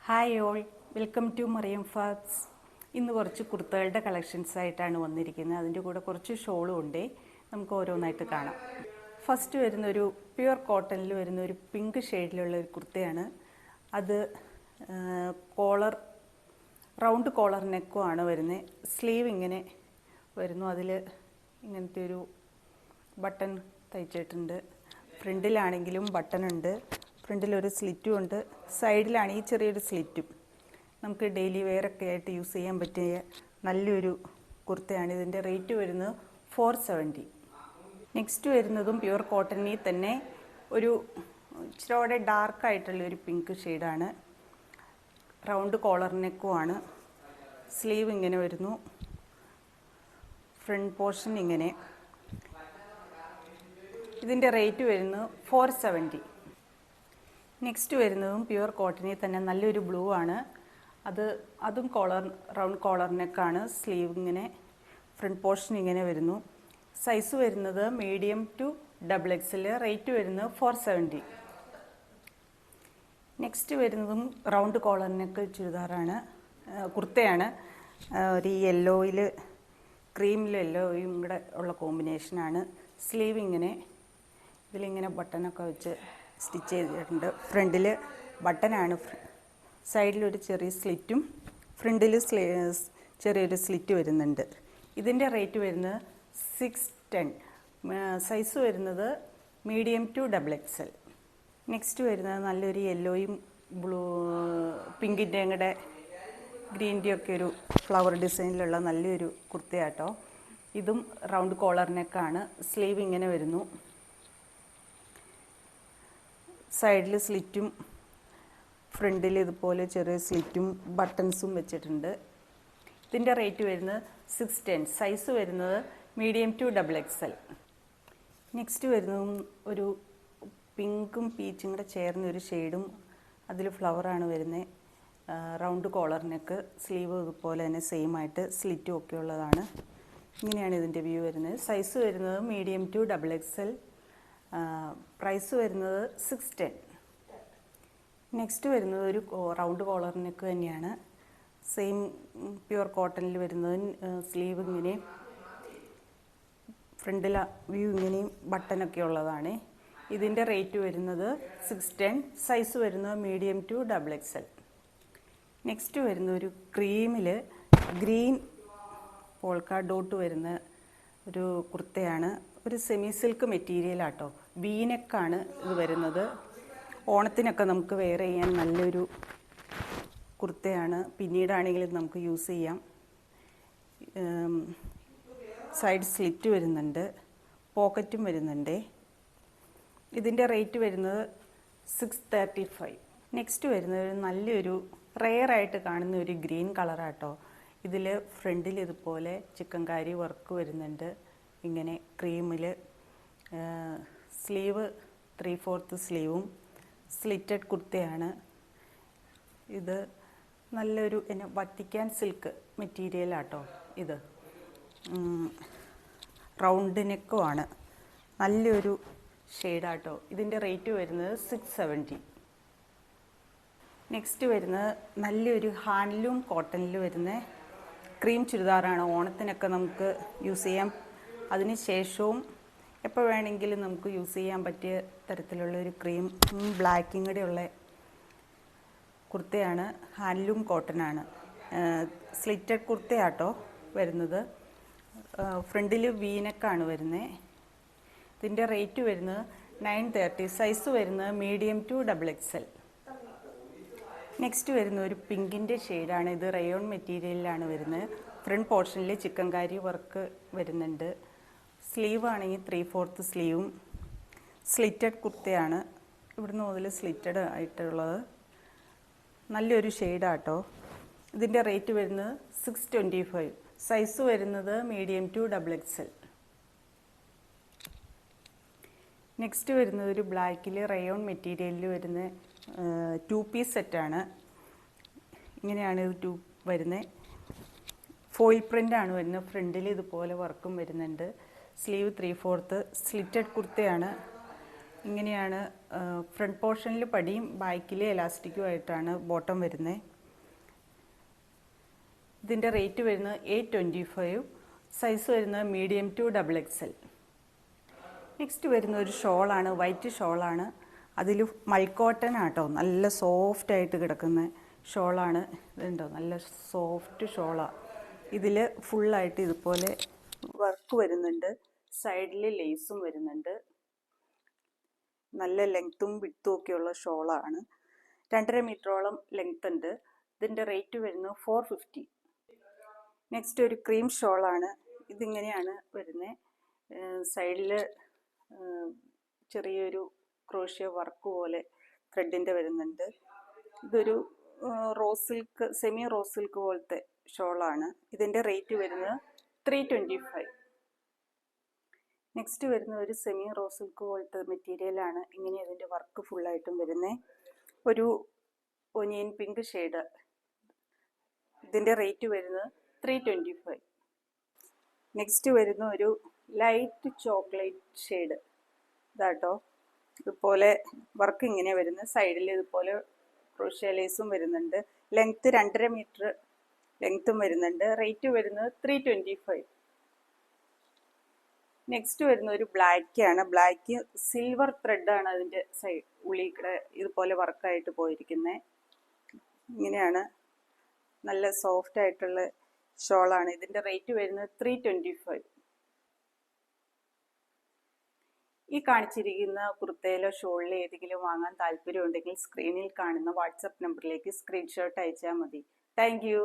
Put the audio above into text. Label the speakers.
Speaker 1: Hi all, welcome to Mariam Fabs. ഇന്ന് കുറച്ച് കുർത്തകളുടെ collections ആയിട്ടാണ് വന്നിരിക്കുന്നത്. അതിൻ്റെ കൂടെ കുറച്ച് ഷോളും ഉണ്ട്. നമുക്ക് ഓരോന്നായിട്ട് കാണാം. ഫസ്റ്റ് വരുന്ന ഒരു പ്യുവർ കോട്ടണിൽ വരുന്ന ഒരു പിങ്ക് ഷെയ്ഡിലുള്ള ഒരു കുർത്തയാണ്. അത് റൗണ്ട് കോളർ നെക്കുമാണ് വരുന്നത്. സ്ലീവ് ഇങ്ങനെ വരുന്നു. അതിൽ ഇങ്ങനത്തെ ഒരു ബട്ടൺ തയ്ച്ചിട്ടുണ്ട്. ഫ്രണ്ടിലാണെങ്കിലും ബട്ടൺ ഉണ്ട്, ഫ്രണ്ടിലൊരു സ്ലിറ്റും ഉണ്ട്, സൈഡിലാണെങ്കിൽ ചെറിയൊരു സ്ലിറ്റും. നമുക്ക് ഡെയിലി വെയറൊക്കെ ആയിട്ട് യൂസ് ചെയ്യാൻ പറ്റിയ നല്ലൊരു കുർത്തയാണ്. ഇതിൻ്റെ റേറ്റ് വരുന്നത് 470. നെക്സ്റ്റ് വരുന്നതും പ്യുവർ കോട്ടണിൽ തന്നെ ഒരു ഇച്ചിരി ഡാർക്കായിട്ടുള്ള ഒരു പിങ്ക് ഷെയ്ഡാണ്. Round collar നെക്കുമാണ്. സ്ലീവ് ഇങ്ങനെ വരുന്നു, ഫ്രണ്ട് പോർഷൻ ഇങ്ങനെ. ഇതിൻ്റെ റേറ്റ് വരുന്നത് 470. നെക്സ്റ്റ് വരുന്നതും പ്യുവർ കോട്ടണിൽ തന്നെ നല്ലൊരു ബ്ലൂ ആണ്. അതും റൗണ്ട് കോളർ നെക്കാണ്. സ്ലീവ് ഇങ്ങനെ, ഫ്രണ്ട് പോർഷൻ ഇങ്ങനെ വരുന്നു. സൈസ് വരുന്നത് മീഡിയം ടു XXL. റേറ്റ് വരുന്നത് 470. നെക്സ്റ്റ് വരുന്നതും റൗണ്ട് കോളർ നെക്ക് ചുരിദാറാണ്, കുർത്തയാണ്. ഒരു യെല്ലോയിൽ ക്രീമിലും യെല്ലോയും കൂടെ ഉള്ള കോമ്പിനേഷനാണ്. സ്ലീവ് ഇങ്ങനെ, ഇതിലിങ്ങനെ ബട്ടണൊക്കെ വെച്ച് സ്റ്റിച്ച് ചെയ്തിട്ടുണ്ട്. ഫ്രണ്ടിൽ ബട്ടനാണ്, സൈഡിലൊരു ചെറിയ സ്ലിറ്റും ഫ്രണ്ടിൽ ചെറിയൊരു സ്ലിറ്റ് വരുന്നുണ്ട്. ഇതിൻ്റെ റേറ്റ് വരുന്നത് 610. സൈസ് വരുന്നത് മീഡിയം ടു XXL. നെക്സ്റ്റ് വരുന്നത് നല്ലൊരു യെല്ലോയും പിങ്കിൻ്റെയും കൂടെ ഗ്രീൻ്റെയും ഒക്കെ ഒരു ഫ്ലവർ ഡിസൈനിലുള്ള നല്ലൊരു കുർത്തയാട്ടോ. ഇതും റൗണ്ട് കോളർ നെക്കാണ്. സ്ലീവ് ഇങ്ങനെ വരുന്നു, സൈഡിൽ സ്ലിറ്റും ഫ്രണ്ടിൽ ഇതുപോലെ ചെറിയ സ്ലിറ്റും ബട്ടൺസും വെച്ചിട്ടുണ്ട്. ഇതിൻ്റെ റേറ്റ് വരുന്നത് 610. സൈസ് വരുന്നത് മീഡിയം ടു XXL. നെക്സ്റ്റ് വരുന്നതും ഒരു പിങ്കും പീച്ചും കൂടെ ചേർന്ന ഒരു ഷെയ്ഡും, അതിൽ ഫ്ലവറാണ് വരുന്നത്. റൗണ്ട് കോളർ നെക്ക്, സ്ലീവ് ഇതുപോലെ തന്നെ സെയിം ആയിട്ട് സ്ലിറ്റും ഒക്കെ ഉള്ളതാണ്. ഇങ്ങനെയാണ് ഇതിൻ്റെ വ്യൂ വരുന്നത്. സൈസ് വരുന്നത് മീഡിയം ടു XXL. പ്രൈസ് വരുന്നത് 610. നെക്സ്റ്റ് വരുന്നത് ഒരു റൗണ്ട് കോളർ നെക്ക് തന്നെയാണ്. സെയിം പ്യുവർ കോട്ടണിൽ വരുന്നത്. സ്ലീവ് ഇങ്ങനെ, ഫ്രണ്ടിൽ വ്യൂ ഇങ്ങനെയും ബട്ടനൊക്കെ ഉള്ളതാണ്. ഇതിൻ്റെ റേറ്റ് വരുന്നത് 610. സൈസ് വരുന്നത് മീഡിയം ടു XXL. നെക്സ്റ്റ് വരുന്ന ഒരു ക്രീമിൽ ഗ്രീൻ പോൾക്ക ഡോട്ട് വരുന്ന ഒരു കുർത്തയാണ്. ഒരു സെമി സിൽക്ക് മെറ്റീരിയലാട്ടോ. വീനെക്കാണ് ഇത് വരുന്നത്. ഓണത്തിനൊക്കെ നമുക്ക് വെയർ ചെയ്യാൻ നല്ലൊരു കുർത്തയാണ്. പിന്നീടാണെങ്കിലും നമുക്ക് യൂസ് ചെയ്യാം. സൈഡ് സ്ലിറ്റ് വരുന്നുണ്ട്, പോക്കറ്റും വരുന്നുണ്ട്. ഇതിൻ്റെ റേറ്റ് വരുന്നത് 635. നെക്സ്റ്റ് വരുന്നത് നല്ലൊരു റെയറായിട്ട് കാണുന്ന ഒരു ഗ്രീൻ കളറാട്ടോ. ഇതിൽ ഫ്രണ്ടിൽ ഇതുപോലെ ചിക്കൻകാരി വർക്ക് വരുന്നുണ്ട്. ഇങ്ങനെ ക്രീമിൽ സ്ലീവ് 3/4 സ്ലീവും, സ്ലിറ്റഡ് കുർത്തയാണ്. ഇത് നല്ലൊരു വത്തിക്കാൻ സിൽക്ക് മെറ്റീരിയലാട്ടോ. ഇത് റൗണ്ട് നെക്കുമാണ്. നല്ലൊരു ഷെയ്ഡാട്ടോ. ഇതിൻ്റെ റേറ്റ് വരുന്നത് 670. നെക്സ്റ്റ് വരുന്നത് നല്ലൊരു ഹാൻഡ്ലൂം കോട്ടണിൽ വരുന്ന ക്രീം ചുരിദാറാണ്. ഓണത്തിനൊക്കെ നമുക്ക് യൂസ് ചെയ്യാം. അതിന് ശേഷവും എപ്പോൾ വേണമെങ്കിലും നമുക്ക് യൂസ് ചെയ്യാൻ പറ്റിയ തരത്തിലുള്ള ഒരു ക്രീം ബ്ലാക്കും കൂടെ ഉള്ള കുർത്തയാണ്. ഹാൻഡ്ലൂം കോട്ടനാണ്. സ്ലിറ്റഡ് കുർത്തയാട്ടോ വരുന്നത്. ഫ്രണ്ടിൽ വീനെക്കാണ് വരുന്നത്. ഇതിൻ്റെ റേറ്റ് വരുന്നത് 930. സൈസ് വരുന്നത് മീഡിയം ടു XXL. നെക്സ്റ്റ് വരുന്ന ഒരു പിങ്കിൻ്റെ ഷെയ്ഡാണ്. ഇത് റയോൺ മെറ്റീരിയലിലാണ് വരുന്നത്. ഫ്രണ്ട് പോർഷനിൽ ചിക്കൻകാരി വർക്ക് വരുന്നുണ്ട്. സ്ലീവ് ആണെങ്കിൽ 3/4 സ്ലീവും, സ്ലിറ്റഡ് കുർത്തയാണ്. ഇവിടുന്ന് മുതൽ സ്ലിറ്റഡ് ആയിട്ടുള്ളത്. നല്ലൊരു ഷെയ്ഡാട്ടോ. ഇതിൻ്റെ റേറ്റ് വരുന്നത് 625. സൈസ് വരുന്നത് മീഡിയം ടു XXL. നെക്സ്റ്റ് വരുന്നത് ഒരു ബ്ലാക്കിൽ റയോൺ മെറ്റീരിയലിൽ വരുന്ന 2 പീസ് സെറ്റാണ്. ഇങ്ങനെയാണ് ഇത് വരുന്നത്. ഫോയിൽ പ്രിൻ്റാണ് വരുന്നത്. ഫ്രണ്ടിൽ ഇതുപോലെ വർക്കും വരുന്നുണ്ട്. സ്ലീവ് 3/4 സ്ലിറ്റഡ് കുർത്തയാണ്. ഇങ്ങനെയാണ് ഫ്രണ്ട് പോർഷനിൽ പടിയും ബാക്കിൽ എലാസ്റ്റിക്കും ആയിട്ടാണ് ബോട്ടം വരുന്നത്. ഇതിൻ്റെ റേറ്റ് വരുന്നത് 825, സൈസ് വരുന്നത് മീഡിയം ടു XXL. നെക്സ്റ്റ് വരുന്ന ഒരു ഷോളാണ്, വൈറ്റ് ഷോളാണ്. അതിൽ മൽക്കോട്ടൺ ആട്ടോ, നല്ല സോഫ്റ്റ് ആയിട്ട് കിടക്കുന്ന ഷോളാണ്. ഇതുണ്ടോ, നല്ല സോഫ്റ്റ് ഷോളാണ്. ഇതിൽ ഫുള്ളായിട്ട് ഇതുപോലെ വർക്ക് വരുന്നുണ്ട്, സൈഡിൽ ലേസും വരുന്നുണ്ട്. നല്ല ലെങ്ത്തും വിഡ്ത്തും ഒക്കെയുള്ള ഷോളാണ്. 2.5 മീറ്ററോളം ലെങ്ത് ഉണ്ട്. ഇതിൻ്റെ റേറ്റ് വരുന്നത് 450. നെക്സ്റ്റ് ഒരു ക്രീം ഷോളാണ്. ഇതിങ്ങനെയാണ് വരുന്നത്. സൈഡിൽ ചെറിയൊരു ക്രോഷ്യ വർക്ക് പോലെ ത്രെഡിൻ്റെ വരുന്നുണ്ട്. ഇതൊരു rose silk, semi rose silk പോലത്തെ ഷോളാണ്. ഇതിൻ്റെ റേറ്റ് വരുന്നത് 325. നെക്സ്റ്റ് വരുന്ന ഒരു സെമി റോസ് സിൽക്ക് പോലത്തെ മെറ്റീരിയലാണ്. ഇങ്ങനെ അതിൻ്റെ വർക്ക് ഫുള്ളായിട്ടും വരുന്നത്. ഒരു ഒനിയൻ പിങ്ക് ഷെയ്ഡ്. ഇതിൻ്റെ റേറ്റ് വരുന്നത് 325. നെക്സ്റ്റ് വരുന്ന ഒരു ലൈറ്റ് ചോക്ലേറ്റ് ഷെയ്ഡ്. ഇതാട്ടോ, ഇതുപോലെ വർക്ക് ഇങ്ങനെ വരുന്നത്. സൈഡിൽ ഇതുപോലെ ക്രോഷ്യ ലേസും വരുന്നുണ്ട്. ലെങ്ത്ത് 2.5 മീറ്റർ ലെങ്ത്തും വരുന്നുണ്ട്. റേറ്റ് വരുന്നത് 325. നെക്സ്റ്റ് വരുന്ന ഒരു ബ്ലാക്ക് ആണ്. ബ്ലാക്ക് സിൽവർ ത്രെഡാണ് അതിൻ്റെ ഉള്ളിൽ കൂടെ ഇതുപോലെ വർക്കായിട്ട് പോയിരിക്കുന്നത്. ഇങ്ങനെയാണ്, നല്ല സോഫ്റ്റ് ആയിട്ടുള്ള ഷോളാണ്. ഇതിൻ്റെ റേറ്റ് വരുന്നത് 325. ഈ കാണിച്ചിരിക്കുന്ന കുർത്തയിലോ ഷോളിലോ ഏതെങ്കിലും വാങ്ങാൻ താല്പര്യമുണ്ടെങ്കിൽ സ്ക്രീനിൽ കാണുന്ന വാട്സപ്പ് നമ്പറിലേക്ക് സ്ക്രീൻഷോട്ട് അയച്ചാൽ മതി. Thank you.